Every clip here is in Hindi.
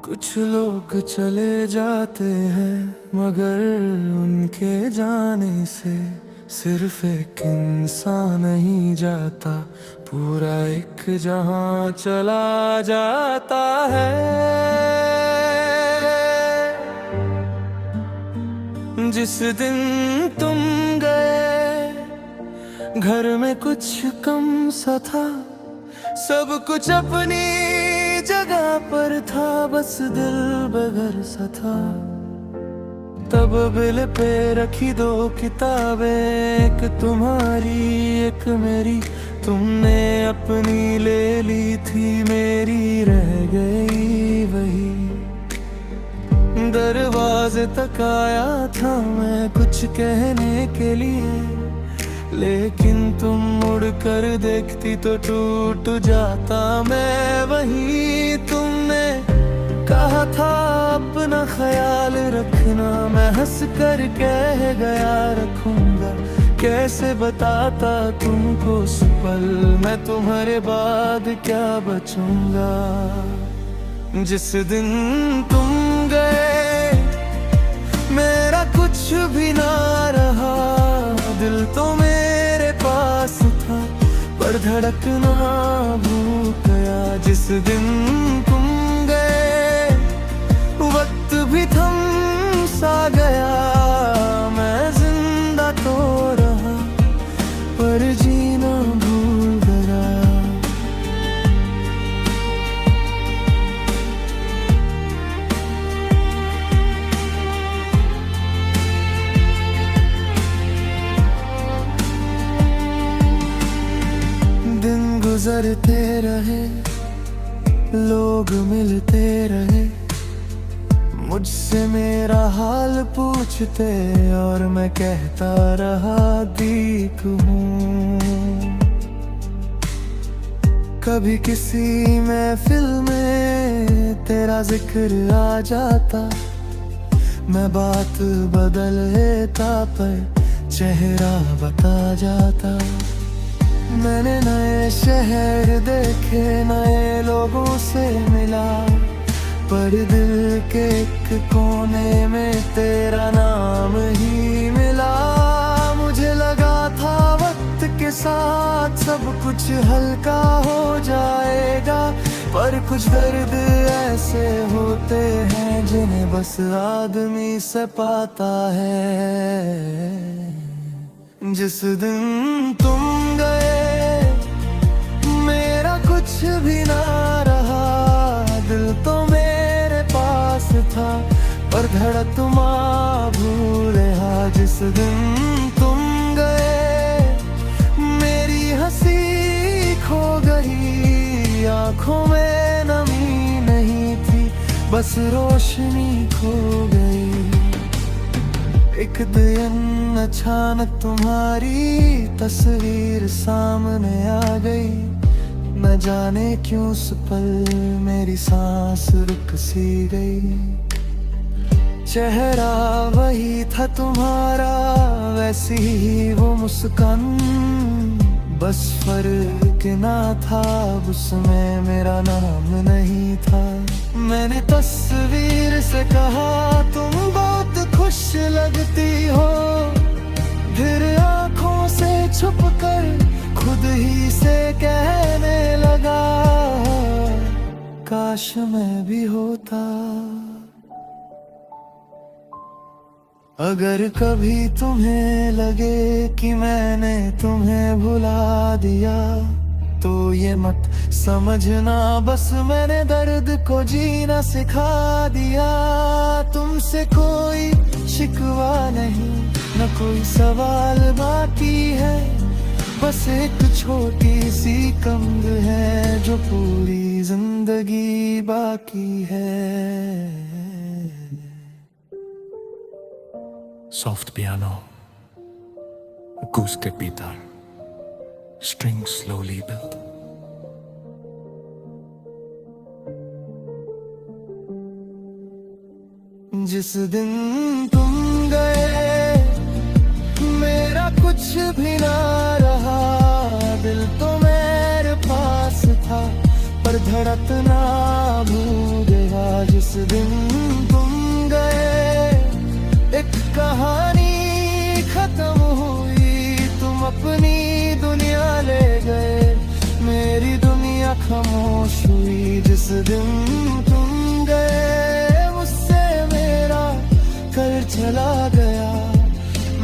कुछ लोग चले जाते हैं मगर उनके जाने से सिर्फ एक इंसान नहीं जाता, पूरा एक जहां चला जाता है। जिस दिन तुम गए घर में कुछ कम सा था, सब कुछ अपनी जगह पर था, बस दिल बेघर सा था। तब बिल पे रखी दो किताबें, एक तुम्हारी एक मेरी, तुमने अपनी ले ली थी, मेरी रह गई वही। दरवाजे तक आया था मैं कुछ कहने के लिए, लेकिन तुम मुड़ कर देखती तो टूट जाता मैं वहीं। तुमने कहा था अपना ख्याल रखना, मैं हंस कर कह गया रखूंगा। कैसे बताता तुमको उस पल मैं तुम्हारे बाद क्या बचूंगा। जिस दिन तुम गए मेरा कुछ भी ना रहा, दिल तो मेरे पास था पर धड़कना भूल गया। जिस दिन तुम गए वक्त भी थम सा गया, मैं जिंदा तो रहा पर जीना भूल गया। दिन गुजरते रहे, लोग मिलते रहे, मुझसे मेरा हाल पूछते और मैं कहता रहा दीक हूँ। कभी किसी महफिल में तेरा जिक्र आ जाता, मैं बात बदल लेता पर चेहरा बता जाता। मैंने नए शहर देखे, नए लोगों से मिला, पर दिल के एक कोने में तेरा नाम ही मिला। मुझे लगा था वक्त के साथ सब कुछ हल्का हो जाएगा, पर कुछ दर्द ऐसे होते हैं जिन्हें बस आदमी से पाता है। जिस दिन तुम गए मेरा कुछ भी ना रहा, दिल तो मेरे पास था पर धड़कना भूल गया। जिस दिन तुम गए मेरी हंसी खो गई, आंखों में नमी नहीं थी, बस रोशनी खो गई। एक दिन अचानक तुम्हारी तस्वीर सामने आ गई, न जाने क्यों उस पल मेरी सांस रुक सी गई। चेहरा वही था तुम्हारा, वैसी ही वो मुस्कान, बस फर्क ना था उसमें मेरा नाम नहीं था। मैंने तस्वीर से कहा तुम बहुत खुश लगती हो, फिर आंखों से छुप कर खुद ही से कहने लगा काश मैं भी होता। अगर कभी तुम्हें लगे कि मैंने तुम्हें भुला दिया, तो ये मत समझना बस मैंने दर्द को जीना सिखा दिया। तुमसे कोई शिकवा नहीं, न कोई सवाल बाकी है, बस एक छोटी सी कमर है जो पूरी जिंदगी बाकी है। Soft piano, acoustic guitar, strings slowly built. जिस दिन तुम गए मेरा कुछ भी ना रहा, दिल तो मेरे पास था पर धड़कना भूल गया जिस दिन तुम गए। एक कहानी खत्म हुई, तुम अपनी दुनिया ले गए। मेरी दुनिया खामोश हुई जिस दिन तुम गए। मुझसे मेरा कल चला गया,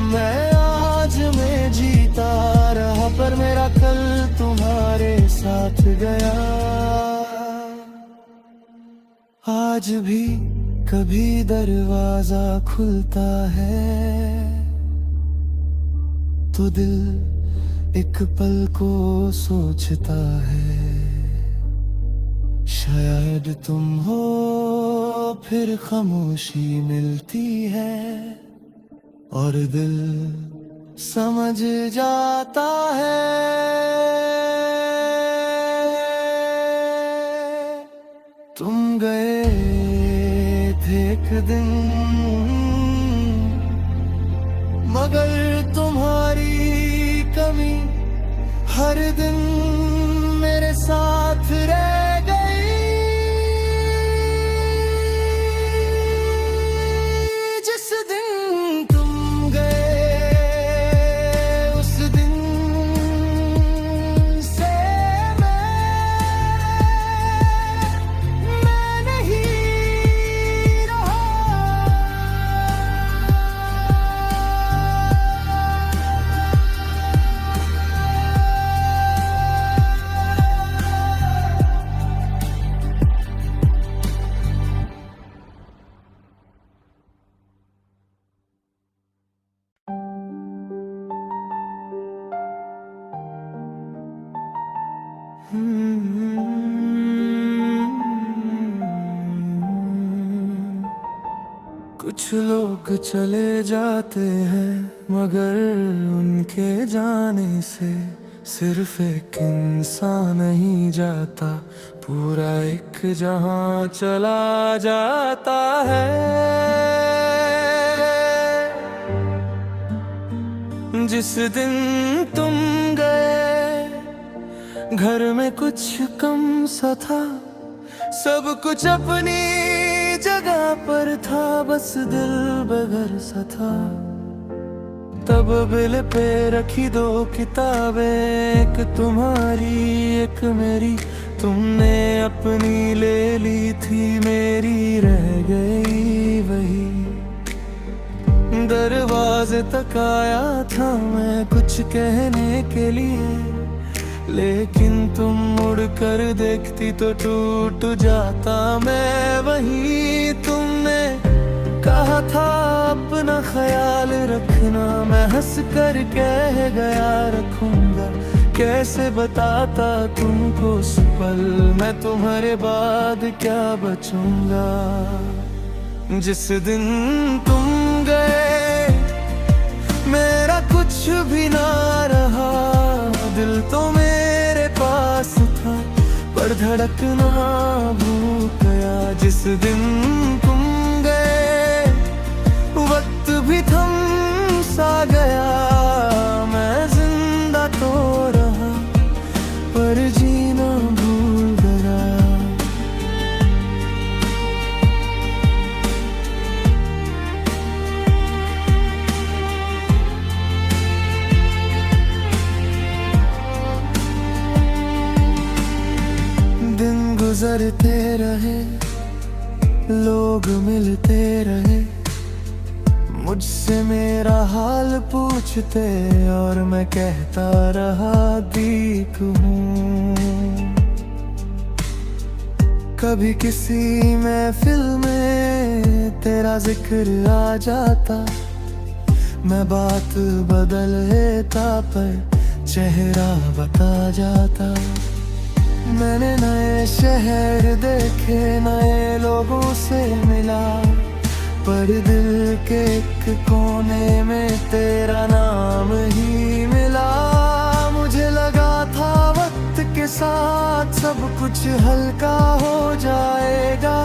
मैं आज में जीता रहा, पर मेरा कल तुम्हारे साथ गया। आज भी कभी दरवाजा खुलता है तो दिल एक पल को सोचता है, शायद तुम हो फिर खामोशी मिलती है और दिल समझ जाता है। तुम गए थे एक दिन, मगर तुम्हारी कमी हर दिन मेरे साथ रह गई। जिस दिन तुम गए उस दिन से मैं नहीं रहा। कुछ लोग चले जाते हैं मगर उनके जाने से सिर्फ एक इंसान नहीं जाता, पूरा एक जहां चला जाता है। जिस दिन तुम गए घर में कुछ कम सा था, सब कुछ अपनी जगह पर था, बस दिल बेघर सा था। तब बिल पे रखी दो किताबें, एक तुम्हारी एक मेरी, तुमने अपनी ले ली थी, मेरी रह गई वही। दरवाजे तक आया था मैं कुछ कहने के लिए, लेकिन तुम मुड़ कर देखती तो टूट जाता मैं वहीं। तुमने कहा था अपना ख्याल रखना, मैं हंस कर कह गया रखूंगा। कैसे बताता तुमको उस पल मैं तुम्हारे बाद क्या बचूंगा। जिस दिन तुम गए मेरा कुछ भी ना रहा, दिल तो मेरे पास था पर धड़कना भूल गया। जिस दिन तुम गए वक्त भी थम सा गया, मैं जिंदा तो रहा पर जीना भूल गया। दिन गुजरते रहे, लोग मिलते रहे, मुझसे मेरा हाल पूछते और मैं कहता रहा दीक हूँ। कभी किसी महफिल में तेरा जिक्र आ जाता, मैं बात बदल लेता पर चेहरा बता जाता। मैंने नए शहर देखे, नए लोगों से मिला, पर दिल के एक कोने में तेरा नाम ही मिला। मुझे लगा था वक्त के साथ सब कुछ हल्का हो जाएगा,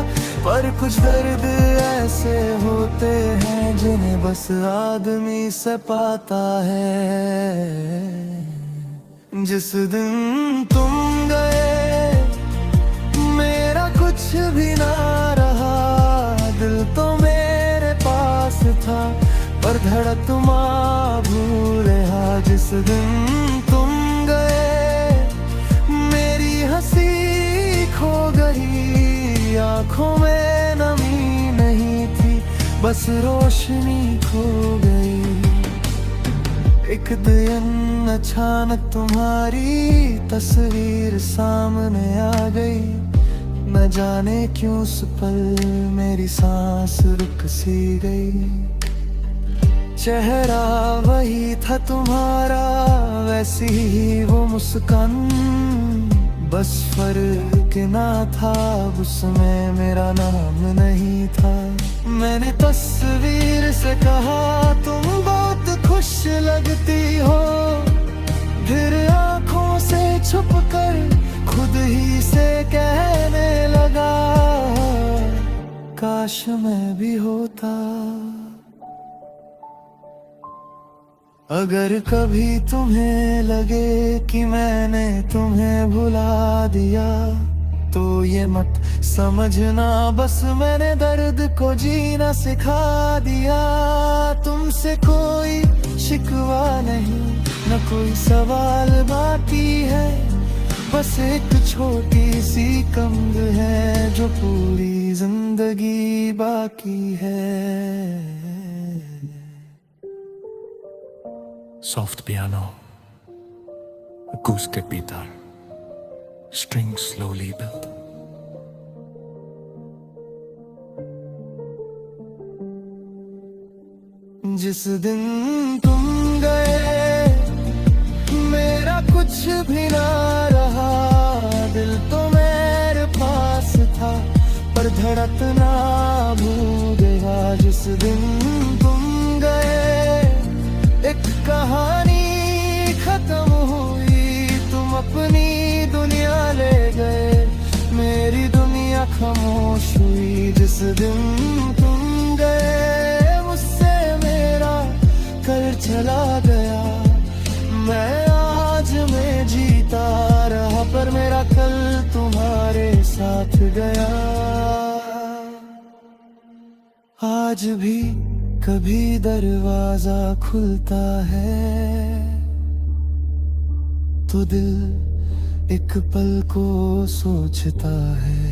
पर कुछ दर्द ऐसे होते हैं जिन्हें बस आदमी से पाता है। जिस दिन तुम गए कुछ भी ना रहा, दिल तो मेरे पास था, पर धड़कमा भूले हाँ जिस दिन तुम गए। मेरी हंसी खो गई, आंखों में नमी नहीं थी, बस रोशनी खो गई। एक दिन अचानक तुम्हारी तस्वीर सामने आ गई, न जाने क्यों उस पल मेरी सांस रुक सी गई। चेहरा वही था तुम्हारा, वैसी ही वो मुस्कान, बस फर्क ना था उसमें मेरा नाम नहीं था। मैंने तस्वीर से कहा तुम बहुत खुश लगती हो, फिर आंखों से छुपकर खुद ही से कहने लगा, काश मैं भी होता। अगर कभी तुम्हें लगे कि मैंने तुम्हें भुला दिया, तो ये मत समझना बस मैंने दर्द को जीना सिखा दिया। तुमसे कोई शिकवा नहीं, न कोई सवाल बाकी है, बस एक छोटी सी कमर है जो पूरी जिंदगी बाकी है। Soft piano, acoustic guitar, strings slowly built. जिस दिन तुम गए मेरा कुछ भी ना रहा, दिल तो मेरे पास था, पर धड़कना भूल गया। जिस दिन तुम गए एक कहानी खत्म हुई, तुम अपनी दुनिया ले गए, मेरी दुनिया खामोश हुई। जिस दिन तुम गए मुझसे मेरा कल चला गया, मैं आज में जीता रहा, पर मेरा कल तुम्हारे साथ गया। आज भी कभी दरवाजा खुलता है तो दिल एक पल को सोचता है,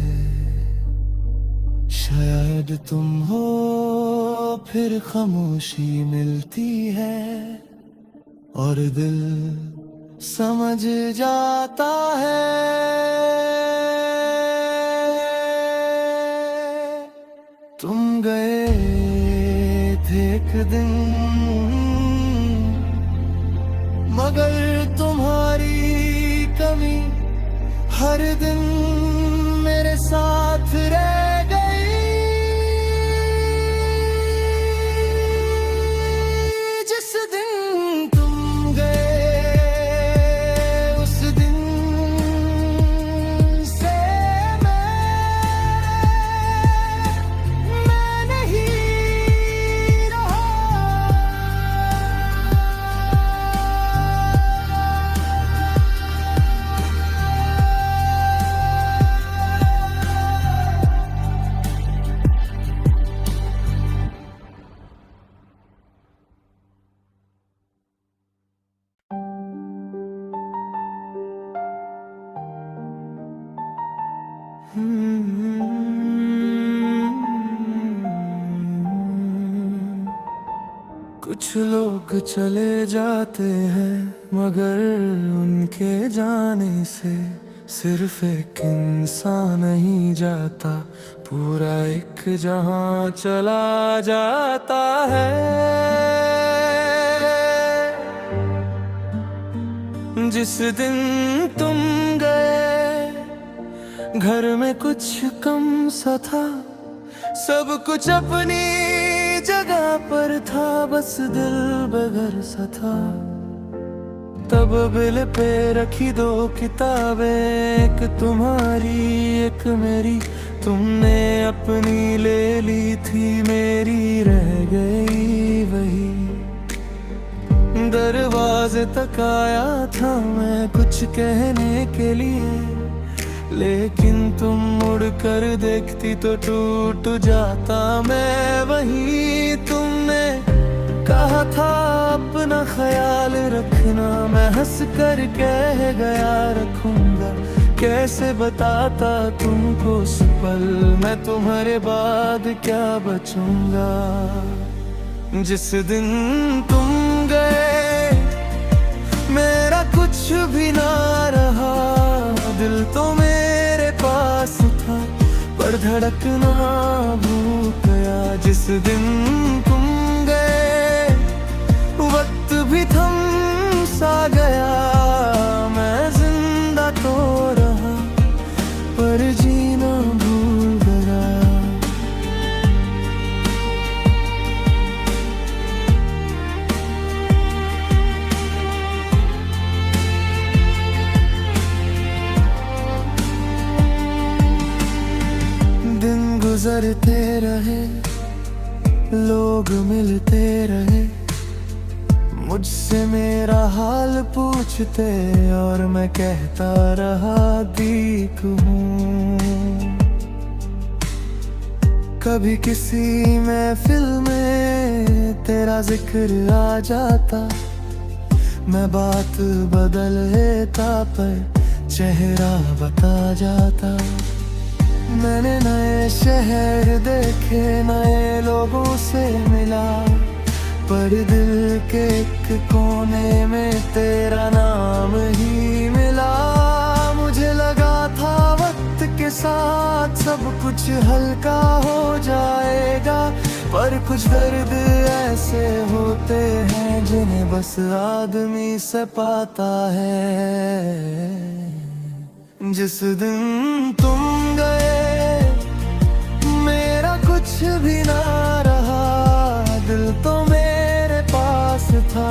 शायद तुम हो फिर खामोशी मिलती है, और दिल समझ जाता है। तुम गए थे एक दिन, मगर तुम्हारी कमी हर दिन मेरे साथ रह गई। जिस दिन तुम गए उस दिन से मैं नहीं रहा। कुछ लोग चले जाते हैं, मगर उनके जाने से सिर्फ एक इंसान नहीं जाता, पूरा एक जहां चला जाता है। जिस दिन तुम गए घर में कुछ कम सा था, सब कुछ अपनी जगह पर था, बस दिल बेघर सा था। तब बिल पे रखी दो किताबें, एक तुम्हारी एक मेरी, तुमने अपनी ले ली थी, मेरी रह गई वही। दरवाजे तक आया था मैं कुछ कहने के लिए, लेकिन तुम मुड़ कर देखती तो टूट जाता मैं वही। तुमने कहा था अपना ख्याल रखना, मैं हंस कर कह गया रखूंगा। कैसे बताता तुमको उस पल मैं तुम्हारे बाद क्या बचूंगा। जिस दिन तुम गए मेरा कुछ भी ना रहा, दिल तो मेरे पास था पर धड़कना भूल गया। जिस दिन तुम गए वक्त भी थम सा गया, मैं जिंदा तो रहा पर जीना भूल गया। दिन गुजरते रहे, लोग मिलते रहे, मुझसे मेरा हाल पूछते और मैं कहता रहा दीक हूँ। कभी किसी महफिल में तेरा जिक्र आ जाता, मैं बात बदल लेता पर चेहरा बता जाता। मैंने नए शहर देखे, नए लोगों से मिला, पर दिल के एक कोने में तेरा नाम ही मिला। मुझे लगा था वक्त के साथ सब कुछ हल्का हो जाएगा, पर कुछ दर्द ऐसे होते हैं जिन्हें बस आदमी से पाता है। जिस दिन तुम गए मेरा कुछ भी ना रहा, दिल तो मेरे पास था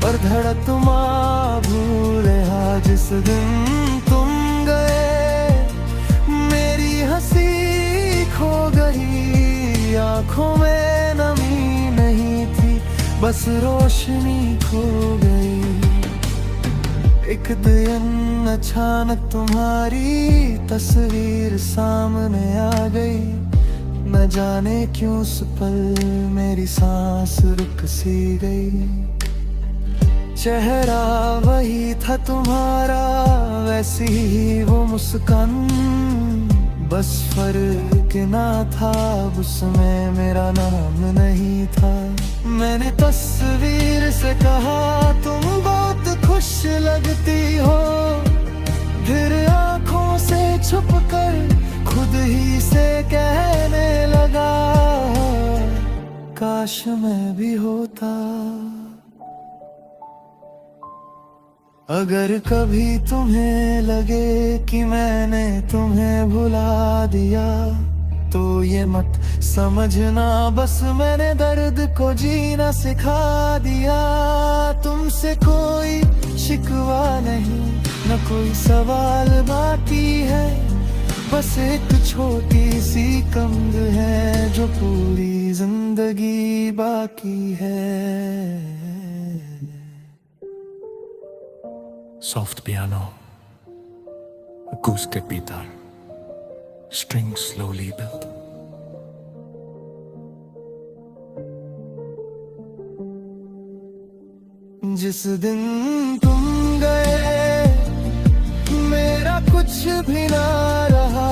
पर धड़कना भूल गया। जिस दिन तुम गए मेरी हंसी खो गई, आंखों में नमी नहीं थी बस रोशनी खो गई। एक दिन अचानक तुम्हारी तस्वीर सामने आ गई, न जाने क्यों उस पल मेरी सांस रुक सी गई। चेहरा वही था तुम्हारा, वैसी ही वो मुस्कान, बस फर्क ना था उसमें मेरा नाम नहीं था। मैंने तस्वीर से कहा तुम बहुत खुश लगती हो, फिर आंखों से छुपकर खुद ही से कहने लगा काश मैं भी होता। अगर कभी तुम्हें लगे कि मैंने तुम्हें भुला दिया, तो ये मत समझना बस मैंने दर्द को जीना सिखा दिया। तुमसे कोई शिकवा नहीं, न कोई सवाल बाकी है, बस एक छोटी सी कमर है जो पूरी जिंदगी बाकी है। Soft piano, acoustic guitar, strings slowly built. जिस दिन तुम गए मेरा कुछ भी ना रहा,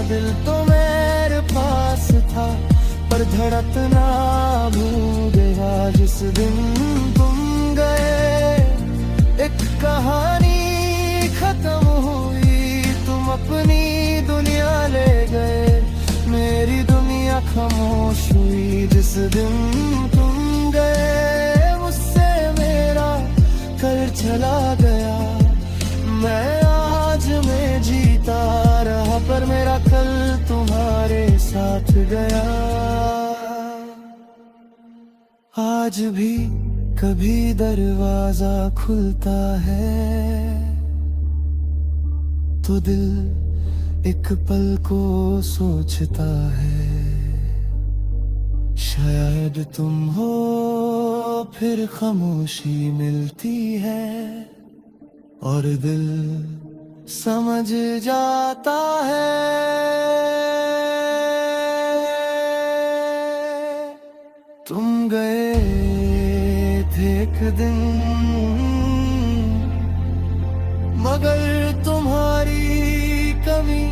दिल तो मेरे पास था पर धड़कना भूल गया। जिस दिन तुम गए एक कहानी खत्म हुई, तुम अपनी दुनिया ले गए, मेरी दुनिया खामोश हुई। जिस दिन तुम गए मुझसे मेरा कल चला गया, मैं आज में जीता रहा पर मेरा कल तुम्हारे साथ गया। आज भी कभी दरवाजा खुलता है तो दिल एक पल को सोचता है, शायद तुम हो फिर खामोशी मिलती है और दिल समझ जाता है। तुम गए थे एक दिन, मगर तुम्हारी कमी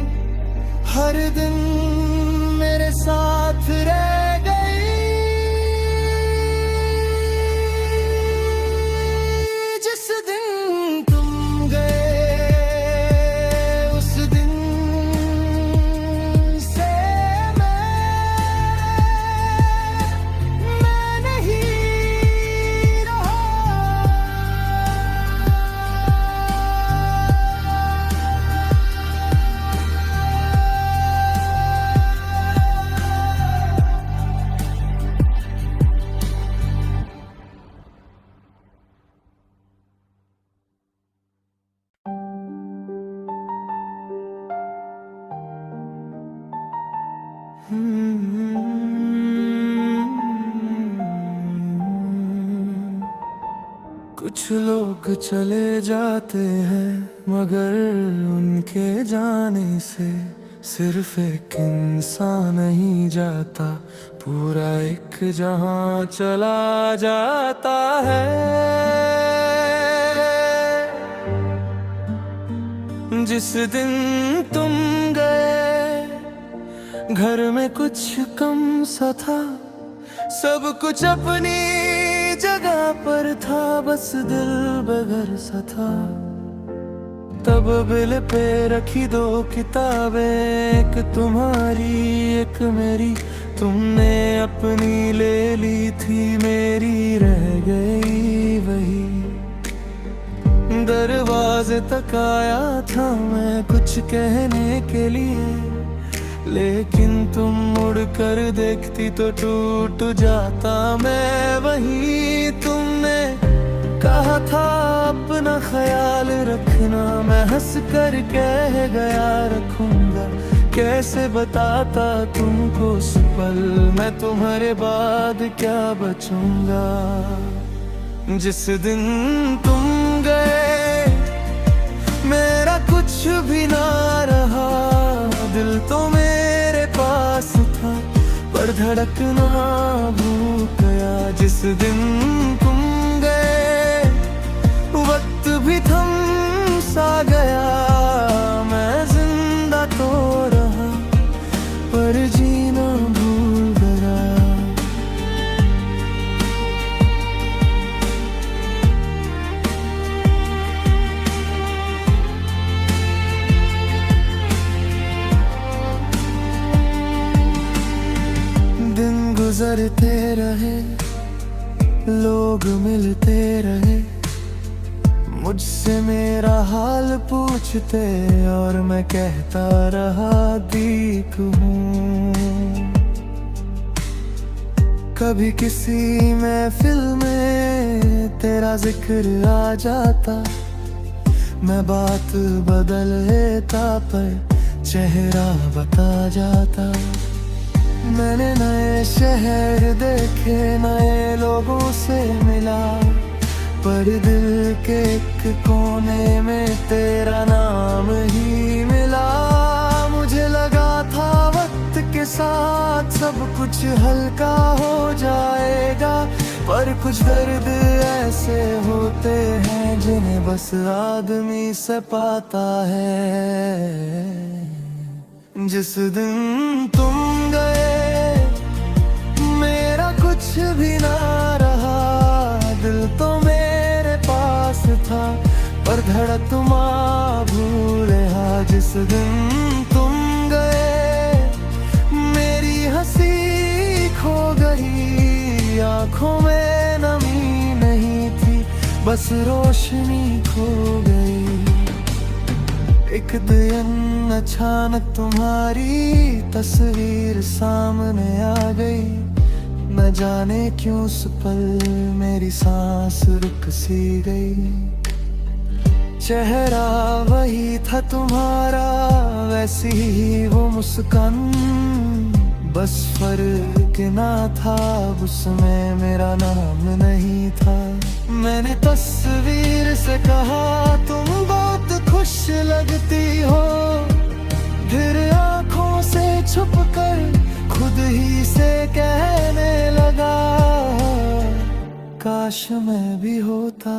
हर दिन मेरे साथ रह गई। जिस दिन तुम गए उस दिन से मैं नहीं रहा। कुछ लोग चले जाते हैं मगर उनके जाने से सिर्फ एक इंसान नहीं जाता, पूरा एक जहां चला जाता है। जिस दिन तुम गए घर में कुछ कम सा था, सब कुछ अपनी जगह पर था, बस दिल बेघर सा था। तब बिल पे रखी दो किताबें, एक तुम्हारी एक मेरी, तुमने अपनी ले ली थी, मेरी रह गई वही। दरवाजे तक आया था मैं कुछ कहने के लिए, लेकिन तुम मुड़ कर देखती तो टूट जाता मैं वहीं। तुमने कहा था अपना ख्याल रखना, मैं हंस कर कह गया रखूंगा। कैसे बताता तुमको उस पल मैं तुम्हारे बाद क्या बचूंगा। जिस दिन तुम गए मेरा कुछ भी ना रहा, दिल तो मेरे पास था पर धड़कना भूल गया। जिस दिन तुम गए वक्त भी थम सा गया, मैं जिंदा तो रहा पर जीना भूल गया। दिन गुजरते रहे, लोग मिलते रहे, मुझसे मेरा हाल पूछते और मैं कहता रहा दीक हूँ। कभी किसी महफिल में तेरा जिक्र आ जाता, मैं बात बदल लेता पर चेहरा बता जाता। मैंने नए शहर देखे, नए लोगों से मिला, पर दिल के एक कोने में तेरा नाम ही मिला। मुझे लगा था वक्त के साथ सब कुछ हल्का हो जाएगा, पर कुछ दर्द ऐसे होते हैं जिन्हें बस आदमी से पाता है। जिस दिन तुम गए मेरा कुछ भी ना रहा, दिल तो मेरे पास था पर धड़कना भूले। हाँ, जिस दिन तुम गए मेरी हंसी खो गई, आंखों में नमी नहीं थी, बस रोशनी खो गई। एक दिन अचानक तुम्हारी तस्वीर सामने आ गई, न जाने क्यों उस पल मेरी सांस रुक सी गई। चेहरा वही था तुम्हारा, वैसी ही वो मुस्कान, बस फर्क ना था उसमें मेरा नाम नहीं था। मैंने तस्वीर से कहा तुम बहुत खुश लगती काश मैं भी होता।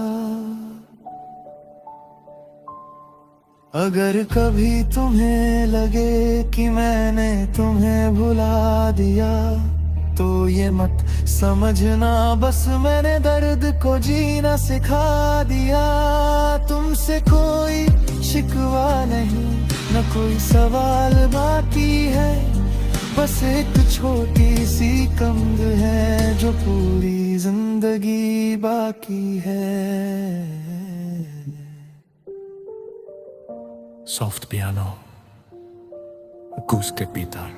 अगर कभी तुम्हें लगे कि मैंने तुम्हें भुला दिया, तो ये मत समझना बस मैंने दर्द को जीना सिखा दिया। तुमसे कोई शिकवा नहीं, न कोई सवाल बाकी है, बस एक छोटी सी कमर है जो पूरी जिंदगी बाकी है। Soft piano, acoustic guitar,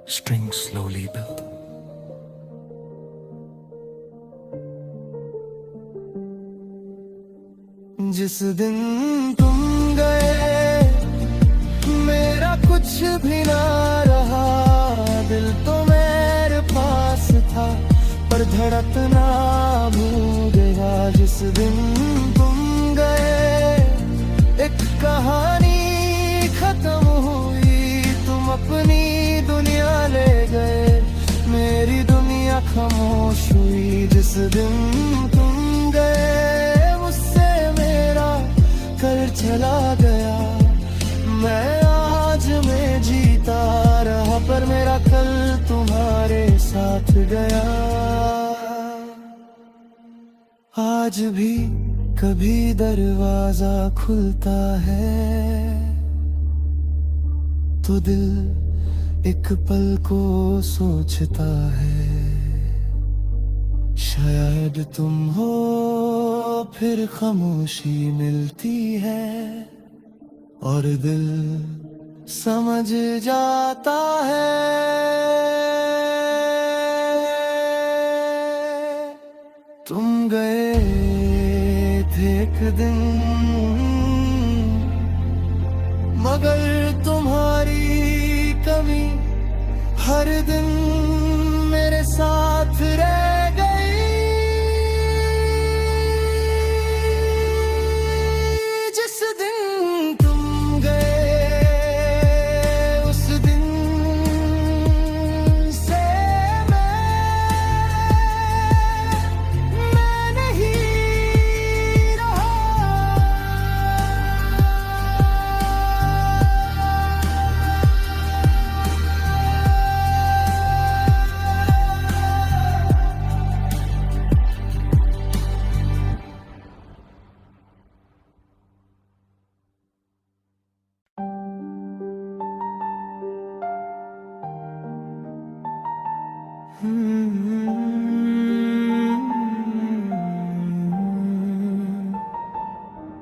strings slowly built. जिस दिन तुम गए मेरा कुछ भी ना रहा, दिल तो मेरे पास था पर धड़कना भूल गया। जिस दिन तुम गए एक कहानी खत्म हुई, तुम अपनी दुनिया ले गए, मेरी दुनिया खामोश हुई। जिस दिन तुम गए मुझसे मेरा कल चला गया, मैं आज में जीता रहा पर मेरा कल तुम्हारे साथ गया। आज भी कभी दरवाजा खुलता है तो दिल एक पल को सोचता है, शायद तुम हो फिर खामोशी मिलती है और दिल समझ जाता है। तुम गए थे एक दिन मगर तुम्हारी कमी हर दिन मेरे साथ रह गई। जिस दिन तुम गए उस दिन से मैं नहीं रहा।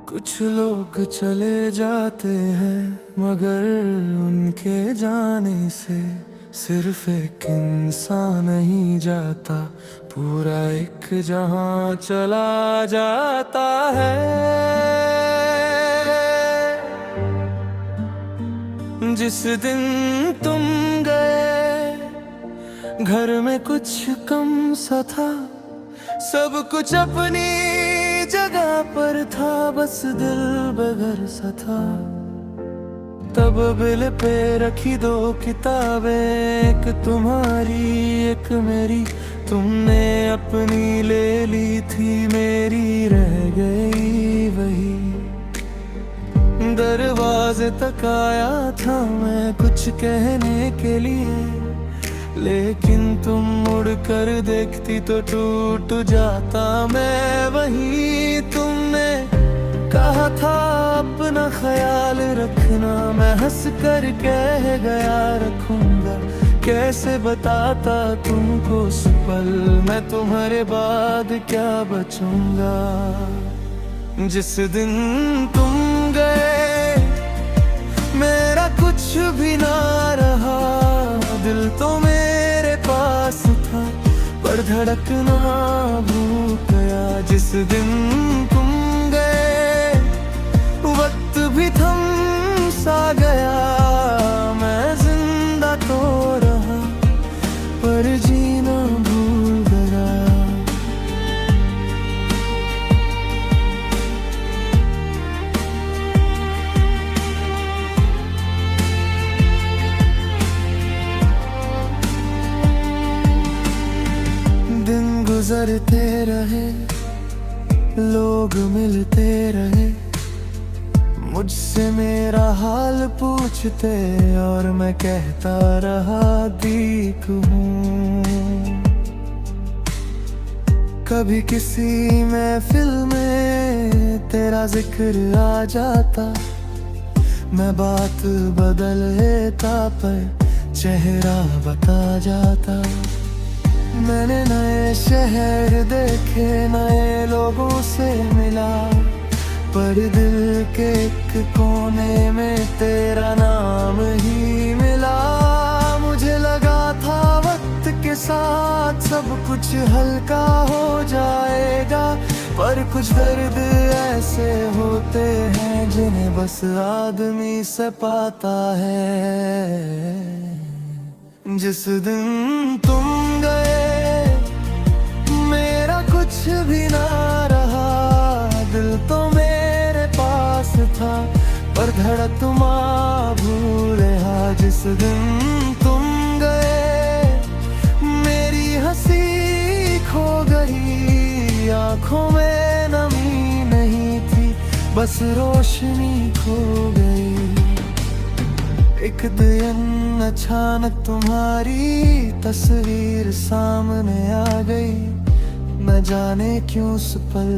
कुछ लोग चले जाते हैं मगर उनके जाने से सिर्फ एक इंसान नहीं जाता, पूरा एक जहां चला जाता है। जिस दिन तुम गए घर में कुछ कम सा था, सब कुछ अपनी जगह पर था, बस दिल बेघर सा था। तब बिल पे रखी दो किताबें, एक तुम्हारी एक मेरी, तुमने अपनी ले ली थी, मेरी रह गई वही। दरवाजे तक आया था मैं कुछ कहने के लिए, लेकिन तुम मुड़ कर देखती तो टूट जाता मैं वहीं। तुमने कहा था अपना ख्याल रखना, मैं हंस कर कह गया रखूंगा, कैसे बताता तुमको उस पल मैं तुम्हारे बाद क्या बचूंगा। जिस दिन तुम गए मेरा कुछ भी ना रहा, दिल तो मेरे पास था पर धड़कना भूल गया। जिस दिन तुम गए वक्त भी थम सा गया, मैं जिंदा तो रहा पर जीना भूल गया। दिन गुजरते रहे, लोग मिलते रहे, मुझसे मेरा हाल पूछते और मैं कहता रहा दीक हूँ। कभी किसी महफिल में तेरा जिक्र आ जाता, मैं बात बदल लेता पर चेहरा बता जाता। मैंने नए शहर देखे, नए लोगों से मिला, पर दिल के एक कोने में तेरा नाम ही मिला। मुझे लगा था वक्त के साथ सब कुछ हल्का हो जाएगा, पर कुछ दर्द ऐसे होते हैं जिन्हें बस आदमी से पाता है। जिस दिन तुम गए मेरा कुछ भी ना रहा, दिल तो मेरे पास था पर धड़कमा भूल रहा। जिस दिन तुम गए मेरी हंसी खो गई, आंखों में नमी नहीं थी, बस रोशनी खो गई। एक दिन अचानक तुम्हारी तस्वीर सामने आ गई, न जाने क्यों उस पल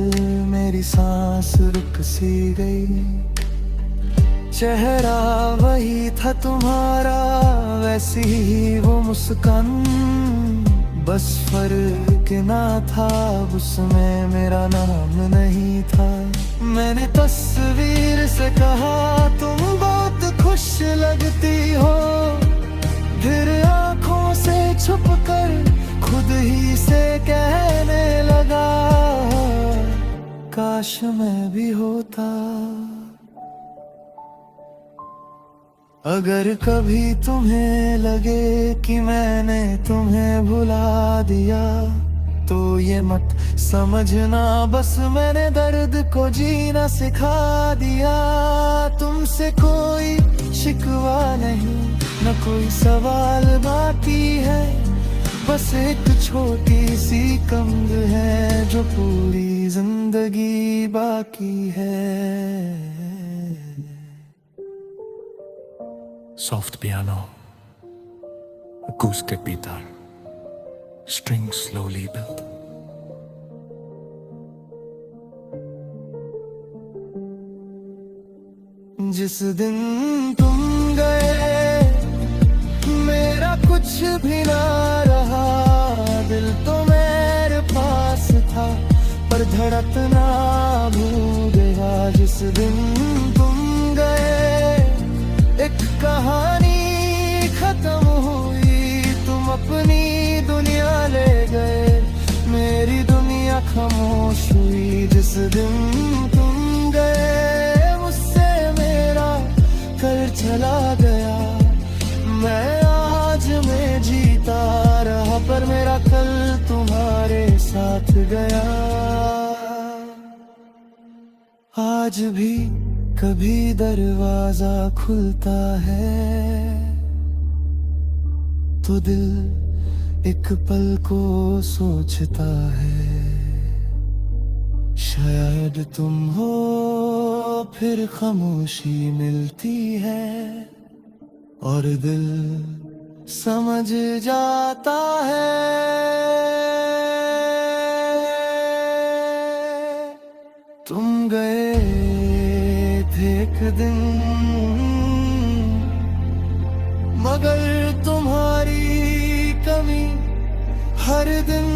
मेरी सांस रुक सी गई। चेहरा वही था तुम्हारा, वैसी ही वो मुस्कान, बस फर्क ना था उसमें मेरा नाम नहीं था। मैंने तस्वीर से कहा तुम बहुत खुश लगती हो, फिर आंखों से छुपकर खुद ही से कहने लगा काश मैं भी होता। अगर कभी तुम्हें लगे कि मैंने तुम्हें भुला दिया, तो ये मत समझना बस मैंने दर्द को जीना सिखा दिया। तुमसे कोई शिकवा नहीं, न कोई सवाल बाकी है, बस एक छोटी सी कमर है जो पूरी जिंदगी बाकी है। Soft piano, acoustic guitar, strings slowly built. जिस दिन तुम गए मेरा कुछ भी ना रहा, दिल तो मेरे पास था पर धड़कना भूल गया। जिस दिन तुम गए एक कहानी खत्म हुई, तुम अपनी दुनिया ले गए, मेरी दुनिया खामोश हुई। जिस दिन तुम गए मुझसे मेरा कल चला गया, मैं आज में जीता रहा पर मेरा कल तुम्हारे साथ गया। आज भी कभी दरवाजा खुलता है तो दिल एक पल को सोचता है, शायद तुम हो फिर खामोशी मिलती है और दिल समझ जाता है। तुम गए थे एक दिन मगर तुम्हारी कमी हर दिन